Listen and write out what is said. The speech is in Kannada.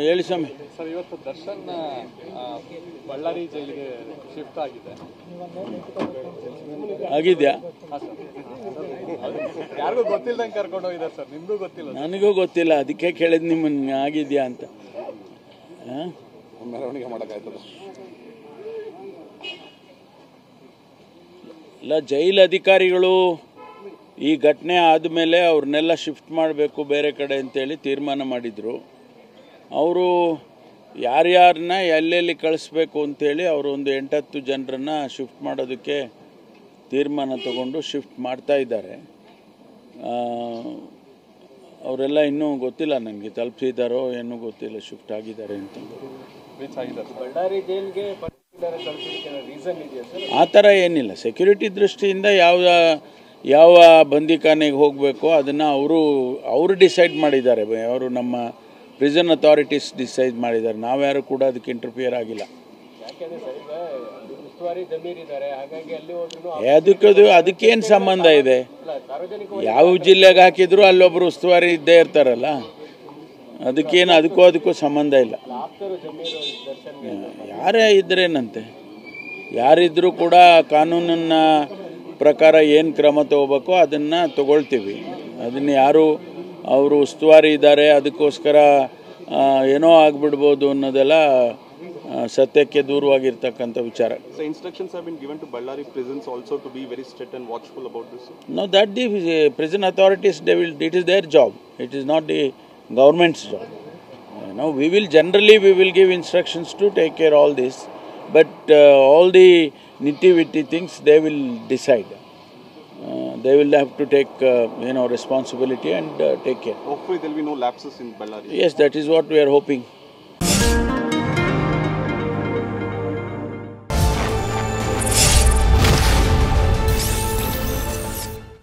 ಹೇಳಿ ಸ್ವಾಮಿ. ಸರ್, ಇವತ್ತು ದರ್ಶನ್ ಬಳ್ಳಾರಿ ಜೈಲಿಗೆ ಶಿಫ್ಟ್ ಆಗಿದೆಯಾ? ಯಾರಿಗೂ ಗೊತ್ತಿಲ್ಲದಂಗೆ ಕರ್ಕೊಂಡು ಹೋಗಿದ್ದಾರೆ ಸರ್, ನಿಮಗೂ ಗೊತ್ತಿಲ್ಲ? ನನಗೂ ಗೊತ್ತಿಲ್ಲ, ಅದಕ್ಕೆ ಕೇಳಿದ್ ನಿಮ್ಮನ್ನ ಆಗಿದೆಯಾ ಅಂತ. ಮೆರವಣಿಗೆ ಮಾಡೋಕ್ಕಾಯ್ತದ? ಇಲ್ಲ, ಜೈಲು ಅಧಿಕಾರಿಗಳು ಈ ಘಟನೆ ಆದಮೇಲೆ ಅವ್ರನ್ನೆಲ್ಲ ಶಿಫ್ಟ್ ಮಾಡಬೇಕು ಬೇರೆ ಕಡೆ ಅಂತೇಳಿ ತೀರ್ಮಾನ ಮಾಡಿದರು. ಅವರು ಯಾರ್ಯಾರನ್ನ ಎಲ್ಲೆಲ್ಲಿ ಕಳಿಸ್ಬೇಕು ಅಂತೇಳಿ ಅವರು ಒಂದು 8-10 ಜನರನ್ನು ಶಿಫ್ಟ್ ಮಾಡೋದಕ್ಕೆ ತೀರ್ಮಾನ ತಗೊಂಡು ಶಿಫ್ಟ್ ಮಾಡ್ತಾ ಇದ್ದಾರೆ. ಅವರೆಲ್ಲ ಇನ್ನೂ ಗೊತ್ತಿಲ್ಲ, ನನಗೆ ತಲುಪಿಸಿದ್ದಾರೋ ಏನೂ ಗೊತ್ತಿಲ್ಲ, ಶಿಫ್ಟ್ ಆಗಿದ್ದಾರೆ ಅಂತ. ಬಳ್ಳಾರಿ ಜೈಲಿಗೆ ರೀಸನ್ ಇದೆಯಾ ಸರ್? ಆ ಥರ ಏನಿಲ್ಲ. ಸೆಕ್ಯೂರಿಟಿ ದೃಷ್ಟಿಯಿಂದ ಯಾವ ಬಂದಿಖಾನೆಗೆ ಹೋಗಬೇಕು ಅದನ್ನು ಅವರು ಡಿಸೈಡ್ ಮಾಡಿದ್ದಾರೆ. ಅವರು ನಮ್ಮ ಪ್ರಿಸನ್ ಅಥಾರಿಟೀಸ್ ಡಿಸೈಡ್ ಮಾಡಿದ್ದಾರೆ. ನಾವ್ಯಾರು ಕೂಡ ಅದಕ್ಕೆ ಇಂಟರ್ಫಿಯರ್ ಆಗಿಲ್ಲ. ಅದಕ್ಕೇನು ಸಂಬಂಧ ಇದೆ? ಯಾವ ಜಿಲ್ಲೆಗೆ ಹಾಕಿದ್ರು ಅಲ್ಲೊಬ್ರು ಉಸ್ತುವಾರಿ ಇದ್ದೇ ಇರ್ತಾರಲ್ಲ, ಅದಕ್ಕೂ ಸಂಬಂಧ ಇಲ್ಲ. ಯಾರೇ ಇದ್ರೇನಂತೆ, ಯಾರಿದ್ರೂ ಕೂಡ ಕಾನೂನಿನ ಪ್ರಕಾರ ಏನು ಕ್ರಮ ತಗೋಬೇಕೋ ಅದನ್ನು ತಗೊಳ್ತೀವಿ. ಅದನ್ನು ಯಾರು ಅವರು ಉಸ್ತುವಾರಿ ಇದ್ದಾರೆ ಅದಕ್ಕೋಸ್ಕರ ಏನೋ ಆಗಿಬಿಡ್ಬೋದು ಅನ್ನೋದೆಲ್ಲ ಸತ್ಯಕ್ಕೆ ದೂರವಾಗಿರ್ತಕ್ಕಂಥ ವಿಚಾರ. Instructions have been given to Ballari prisons also to be very strict and watchful about this. No, that the prison authorities, it is their job. It is not the government's job. We will give instructions to take care of all this, but all the nitty-gritty things they will decide. They will have to take responsibility and take care. Hopefully there will be no lapses in Ballari. Yes, that is what we are hoping.